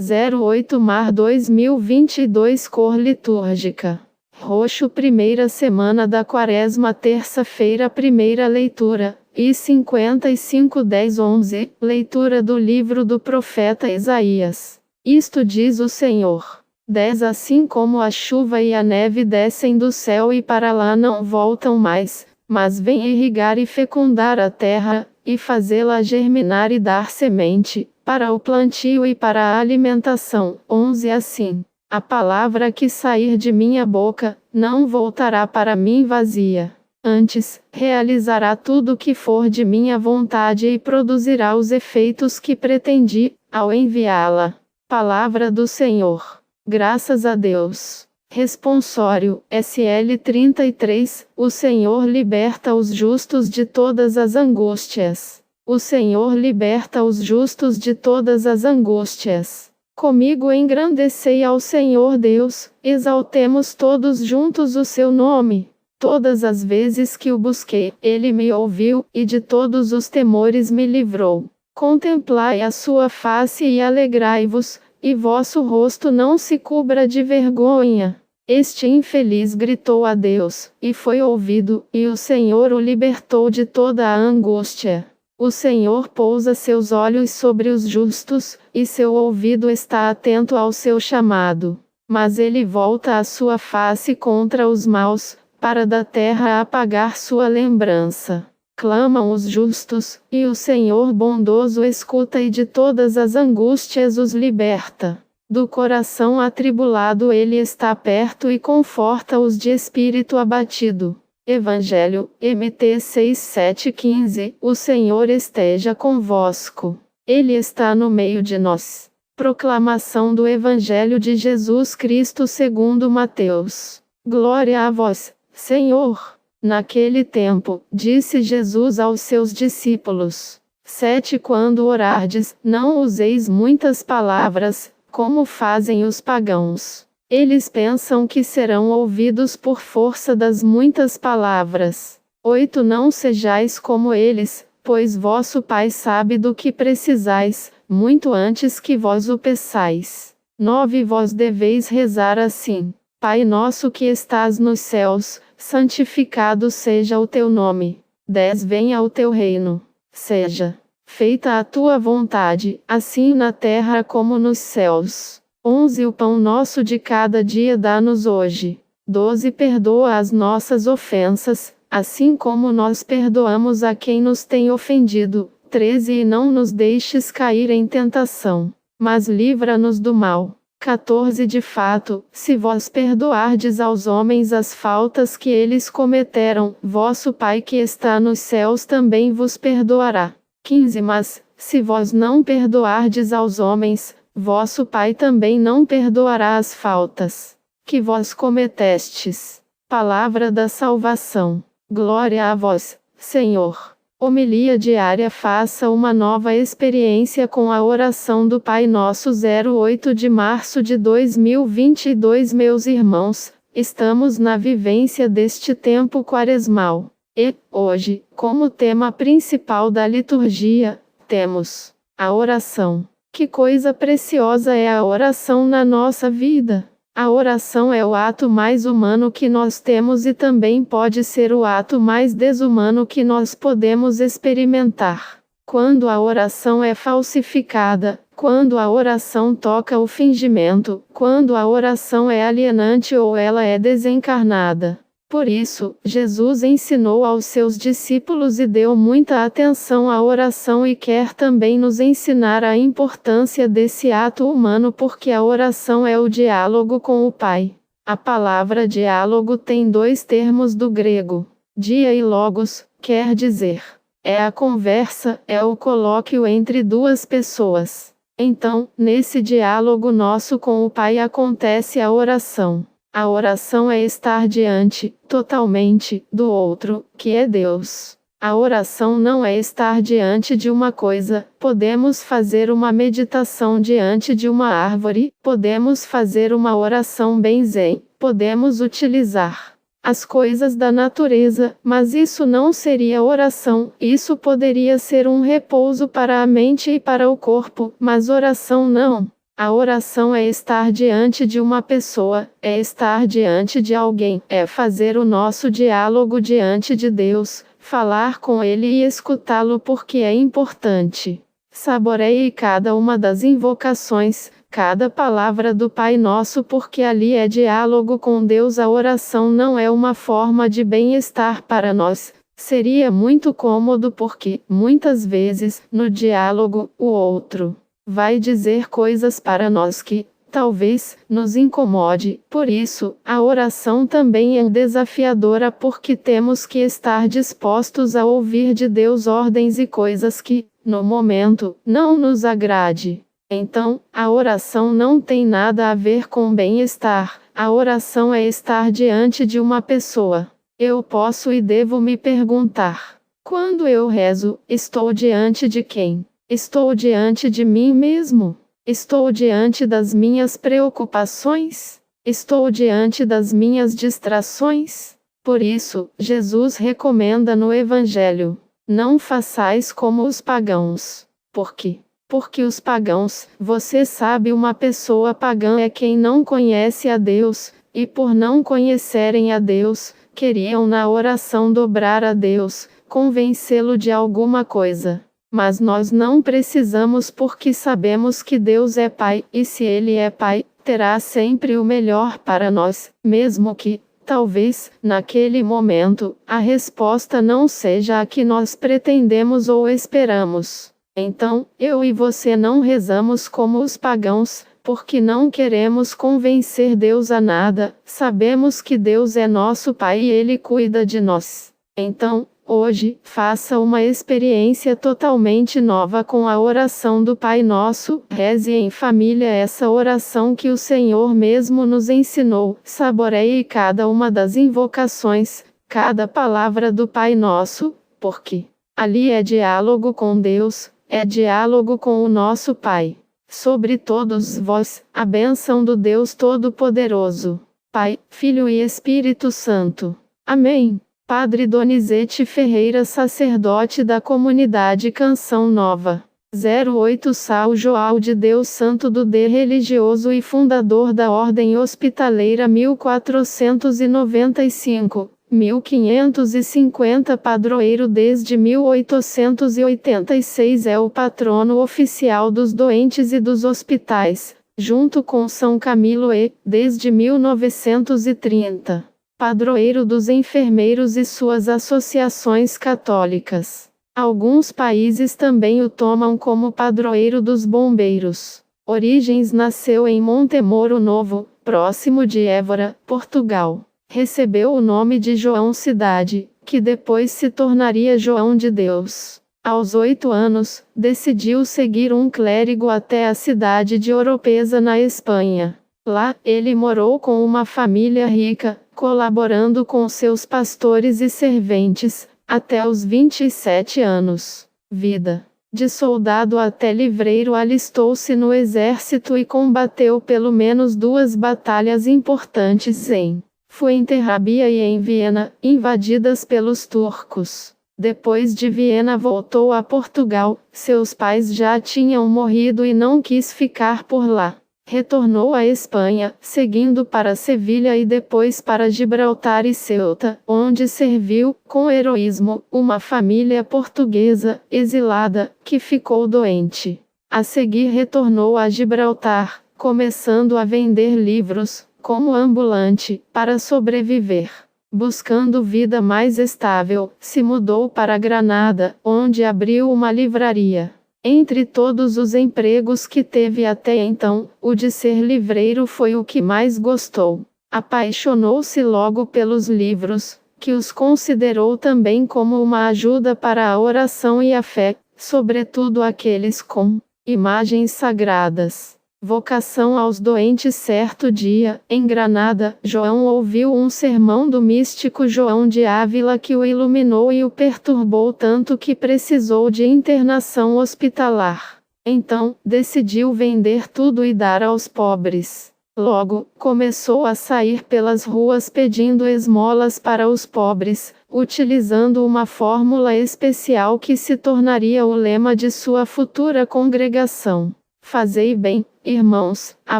08 Mar 2022 Cor litúrgica: roxo. Primeira semana da Quaresma, terça-feira. Primeira leitura, I 55:10-11. Leitura do livro do profeta Isaías. Isto diz o Senhor. 10 Assim como a chuva e a neve descem do céu e para lá não voltam mais, mas vêm irrigar e fecundar a terra, e fazê-la germinar e dar semente, para o plantio e para a alimentação. 11 Assim, a palavra que sair de minha boca, não voltará para mim vazia. Antes, realizará tudo o que for de minha vontade e produzirá os efeitos que pretendi, ao enviá-la. Palavra do Senhor. Graças a Deus. Responsório, SL 33, o Senhor liberta os justos de todas as angústias. O Senhor liberta os justos de todas as angústias. Comigo engrandecei ao Senhor Deus, exaltemos todos juntos o seu nome. Todas as vezes que o busquei, ele me ouviu, e de todos os temores me livrou. Contemplai a sua face e alegrai-vos, e vosso rosto não se cubra de vergonha. Este infeliz gritou a Deus, e foi ouvido, e o Senhor o libertou de toda a angústia. O Senhor pousa seus olhos sobre os justos, e seu ouvido está atento ao seu chamado. Mas ele volta a sua face contra os maus, para da terra apagar sua lembrança. Clamam os justos, e o Senhor bondoso escuta e de todas as angústias os liberta. Do coração atribulado ele está perto e conforta os de espírito abatido. Evangelho, MT 6:7-15. O Senhor esteja convosco. Ele está no meio de nós. Proclamação do Evangelho de Jesus Cristo segundo Mateus. Glória a vós, Senhor. Naquele tempo, disse Jesus aos seus discípulos: 7 Quando orardes, não useis muitas palavras, como fazem os pagãos. Eles pensam que serão ouvidos por força das muitas palavras. 8 Não sejais como eles, pois vosso Pai sabe do que precisais, muito antes que vós o peçais. 9 Vós deveis rezar assim: Pai nosso que estás nos céus, santificado seja o teu nome. 10 Venha o teu reino. Seja feita a tua vontade, assim na terra como nos céus. 11 O pão nosso de cada dia dá-nos hoje. 12 Perdoa as nossas ofensas, assim como nós perdoamos a quem nos tem ofendido. 13 E não nos deixes cair em tentação, mas livra-nos do mal. 14 De fato, se vós perdoardes aos homens as faltas que eles cometeram, vosso Pai que está nos céus também vos perdoará. 15 Mas, se vós não perdoardes aos homens, vosso Pai também não perdoará as faltas que vós cometestes. Palavra da salvação. Glória a vós, Senhor. Homilia diária. Faça uma nova experiência com a oração do Pai Nosso. 08 de março de 2022. Meus irmãos, estamos na vivência deste tempo quaresmal. E, hoje, como tema principal da liturgia, temos a oração. Que coisa preciosa é a oração na nossa vida! A oração é o ato mais humano que nós temos e também pode ser o ato mais desumano que nós podemos experimentar. Quando a oração é falsificada, quando a oração toca o fingimento, quando a oração é alienante ou ela é desencarnada. Por isso, Jesus ensinou aos seus discípulos e deu muita atenção à oração e quer também nos ensinar a importância desse ato humano porque a oração é o diálogo com o Pai. A palavra diálogo tem 2 termos do grego, dia e logos, quer dizer, é a conversa, é o colóquio entre 2 pessoas. Então, nesse diálogo nosso com o Pai acontece a oração. A oração é estar diante, totalmente, do outro, que é Deus. A oração não é estar diante de uma coisa. Podemos fazer uma meditação diante de uma árvore, podemos fazer uma oração bem zen, podemos utilizar as coisas da natureza, mas isso não seria oração. Isso poderia ser um repouso para a mente e para o corpo, mas oração não. A oração é estar diante de uma pessoa, é estar diante de alguém, é fazer o nosso diálogo diante de Deus, falar com Ele e escutá-lo porque é importante. Saboreie cada uma das invocações, cada palavra do Pai Nosso porque ali é diálogo com Deus. A oração não é uma forma de bem-estar para nós. Seria muito cômodo porque, muitas vezes, no diálogo, o outro vai dizer coisas para nós que, talvez, nos incomode. Por isso, a oração também é desafiadora porque temos que estar dispostos a ouvir de Deus ordens e coisas que, no momento, não nos agrade. Então, a oração não tem nada a ver com bem-estar. A oração é estar diante de uma pessoa. Eu posso e devo me perguntar: quando eu rezo, estou diante de quem? Estou diante de mim mesmo? Estou diante das minhas preocupações? Estou diante das minhas distrações? Por isso, Jesus recomenda no Evangelho: não façais como os pagãos. Por quê? Porque os pagãos, você sabe, uma pessoa pagã é quem não conhece a Deus, e por não conhecerem a Deus, queriam na oração dobrar a Deus, convencê-lo de alguma coisa. Mas nós não precisamos porque sabemos que Deus é Pai, e se Ele é Pai, terá sempre o melhor para nós, mesmo que, talvez, naquele momento, a resposta não seja a que nós pretendemos ou esperamos. Então, eu e você não rezamos como os pagãos, porque não queremos convencer Deus a nada, sabemos que Deus é nosso Pai e Ele cuida de nós. Então, hoje, faça uma experiência totalmente nova com a oração do Pai Nosso. Reze em família essa oração que o Senhor mesmo nos ensinou. Saboreie cada uma das invocações, cada palavra do Pai Nosso, porque ali é diálogo com Deus, é diálogo com o nosso Pai. Sobre todos vós, a bênção do Deus Todo-Poderoso, Pai, Filho e Espírito Santo. Amém. Padre Donizete Ferreira, sacerdote da comunidade Canção Nova. 08 São João de Deus Santo do D, religioso e fundador da Ordem Hospitaleira 1495, 1550, padroeiro desde 1886, é o patrono oficial dos doentes e dos hospitais, junto com São Camilo e, desde 1930. Padroeiro dos enfermeiros e suas associações católicas. Alguns países também o tomam como padroeiro dos bombeiros. Origens: nasceu em Montemoro Novo, próximo de Évora, Portugal. Recebeu o nome de João Cidade, que depois se tornaria João de Deus. Aos 8 anos, decidiu seguir um clérigo até a cidade de Oropesa, na Espanha. Lá, ele morou com uma família rica, colaborando com seus pastores e serventes, até os 27 anos. Vida. De soldado até livreiro, alistou-se no exército e combateu pelo menos 2 batalhas importantes em Fuenterrabia e em Viena, invadidas pelos turcos. Depois de Viena voltou a Portugal, seus pais já tinham morrido e não quis ficar por lá. Retornou à Espanha, seguindo para Sevilha e depois para Gibraltar e Ceuta, onde serviu, com heroísmo, uma família portuguesa, exilada, que ficou doente. A seguir retornou a Gibraltar, começando a vender livros, como ambulante, para sobreviver. Buscando vida mais estável, se mudou para Granada, onde abriu uma livraria. Entre todos os empregos que teve até então, o de ser livreiro foi o que mais gostou. Apaixonou-se logo pelos livros, que os considerou também como uma ajuda para a oração e a fé, sobretudo aqueles com imagens sagradas. Vocação aos doentes. Certo dia, em Granada, João ouviu um sermão do místico João de Ávila que o iluminou e o perturbou tanto que precisou de internação hospitalar. Então, decidiu vender tudo e dar aos pobres. Logo, começou a sair pelas ruas pedindo esmolas para os pobres, utilizando uma fórmula especial que se tornaria o lema de sua futura congregação. Fazei bem, irmãos, a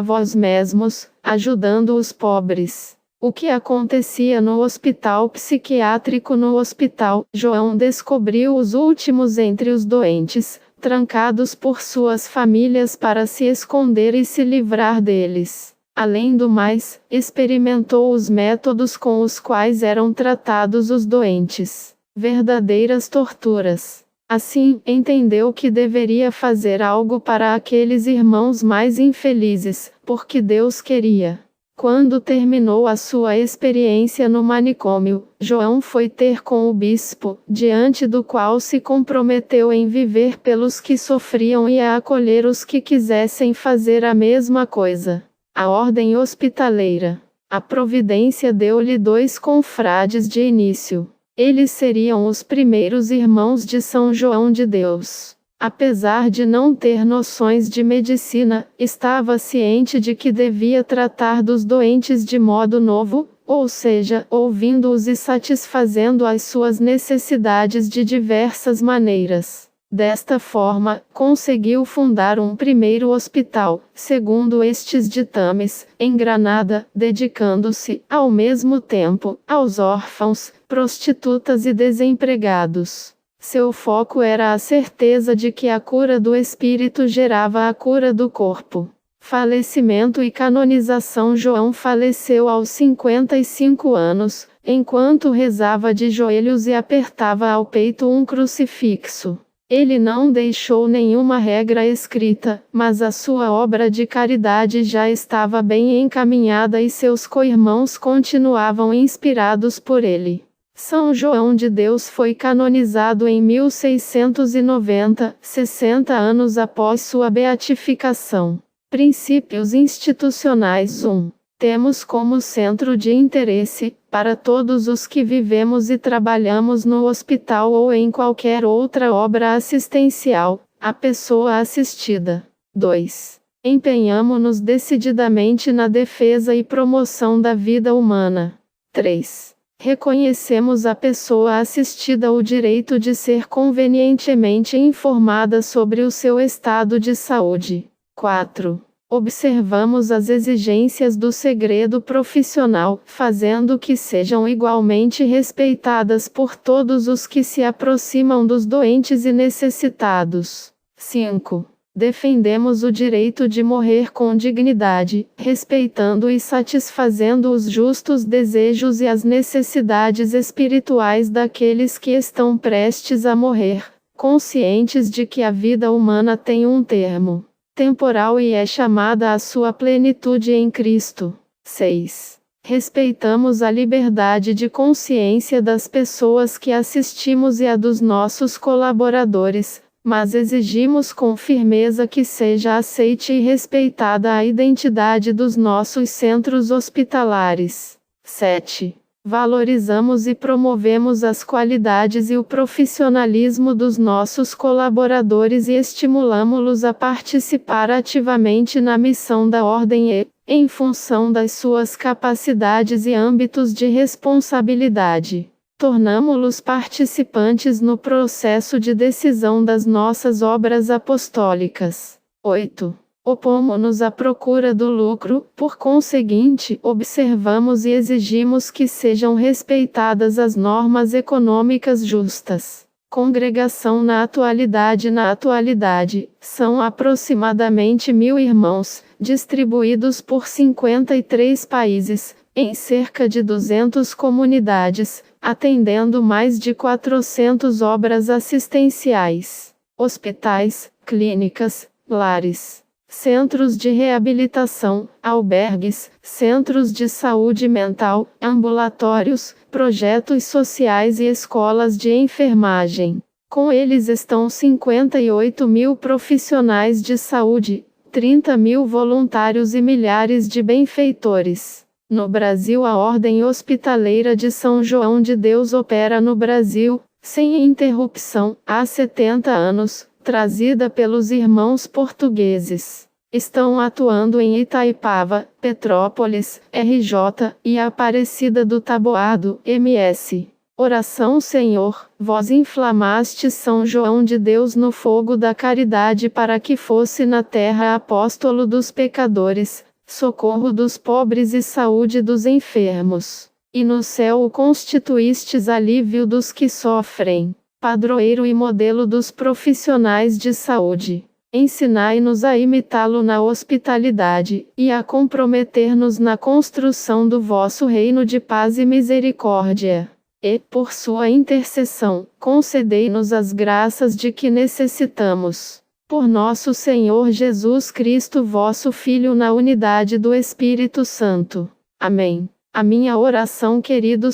vós mesmos, ajudando os pobres. O que acontecia no hospital psiquiátrico? No hospital, João descobriu os últimos entre os doentes, trancados por suas famílias para se esconder e se livrar deles. Além do mais, experimentou os métodos com os quais eram tratados os doentes. Verdadeiras torturas. Assim, entendeu que deveria fazer algo para aqueles irmãos mais infelizes, porque Deus queria. Quando terminou a sua experiência no manicômio, João foi ter com o bispo, diante do qual se comprometeu em viver pelos que sofriam e a acolher os que quisessem fazer a mesma coisa. A ordem hospitaleira. A providência deu-lhe 2 confrades de início. Eles seriam os primeiros irmãos de São João de Deus. Apesar de não ter noções de medicina, estava ciente de que devia tratar dos doentes de modo novo, ou seja, ouvindo-os e satisfazendo as suas necessidades de diversas maneiras. Desta forma, conseguiu fundar um primeiro hospital, segundo estes ditames, em Granada, dedicando-se, ao mesmo tempo, aos órfãos, prostitutas e desempregados. Seu foco era a certeza de que a cura do espírito gerava a cura do corpo. Falecimento e canonização. João faleceu aos 55 anos, enquanto rezava de joelhos e apertava ao peito um crucifixo. Ele não deixou nenhuma regra escrita, mas a sua obra de caridade já estava bem encaminhada e seus co-irmãos continuavam inspirados por ele. São João de Deus foi canonizado em 1690, 60 anos após sua beatificação. Princípios institucionais. 1. Temos como centro de interesse, para todos os que vivemos e trabalhamos no hospital ou em qualquer outra obra assistencial, a pessoa assistida. 2. Empenhamo-nos decididamente na defesa e promoção da vida humana. 3. Reconhecemos à pessoa assistida o direito de ser convenientemente informada sobre o seu estado de saúde. 4. Observamos as exigências do segredo profissional, fazendo que sejam igualmente respeitadas por todos os que se aproximam dos doentes e necessitados. 5. Defendemos o direito de morrer com dignidade, respeitando e satisfazendo os justos desejos e as necessidades espirituais daqueles que estão prestes a morrer, conscientes de que a vida humana tem um termo temporal e é chamada à sua plenitude em Cristo. 6. Respeitamos a liberdade de consciência das pessoas que assistimos e a dos nossos colaboradores, mas exigimos com firmeza que seja aceite e respeitada a identidade dos nossos centros hospitalares. 7. Valorizamos e promovemos as qualidades e o profissionalismo dos nossos colaboradores e estimulamo-los a participar ativamente na missão da Ordem e, em função das suas capacidades e âmbitos de responsabilidade, tornamo-los participantes no processo de decisão das nossas obras apostólicas. 8. Opomos-nos à procura do lucro, por conseguinte, observamos e exigimos que sejam respeitadas as normas econômicas justas. Congregação na atualidade. Na atualidade, são aproximadamente 1000 irmãos, distribuídos por 53 países, em cerca de 200 comunidades, atendendo mais de 400 obras assistenciais, hospitais, clínicas, lares, centros de reabilitação, albergues, centros de saúde mental, ambulatórios, projetos sociais e escolas de enfermagem. Com eles estão 58.000 profissionais de saúde, 30.000 voluntários e milhares de benfeitores. No Brasil, a Ordem Hospitaleira de São João de Deus opera no Brasil, sem interrupção, há 70 anos. Trazida pelos irmãos portugueses. Estão atuando em Itaipava, Petrópolis, RJ, e Aparecida do Taboado, MS. Oração. Senhor, vós inflamastes São João de Deus no fogo da caridade para que fosse na terra apóstolo dos pecadores, socorro dos pobres e saúde dos enfermos. E no céu o constituístes alívio dos que sofrem, padroeiro e modelo dos profissionais de saúde. Ensinai-nos a imitá-lo na hospitalidade, e a comprometer-nos na construção do vosso reino de paz e misericórdia. E, por sua intercessão, concedei-nos as graças de que necessitamos. Por nosso Senhor Jesus Cristo, vosso Filho, na unidade do Espírito Santo. Amém. A minha oração, queridos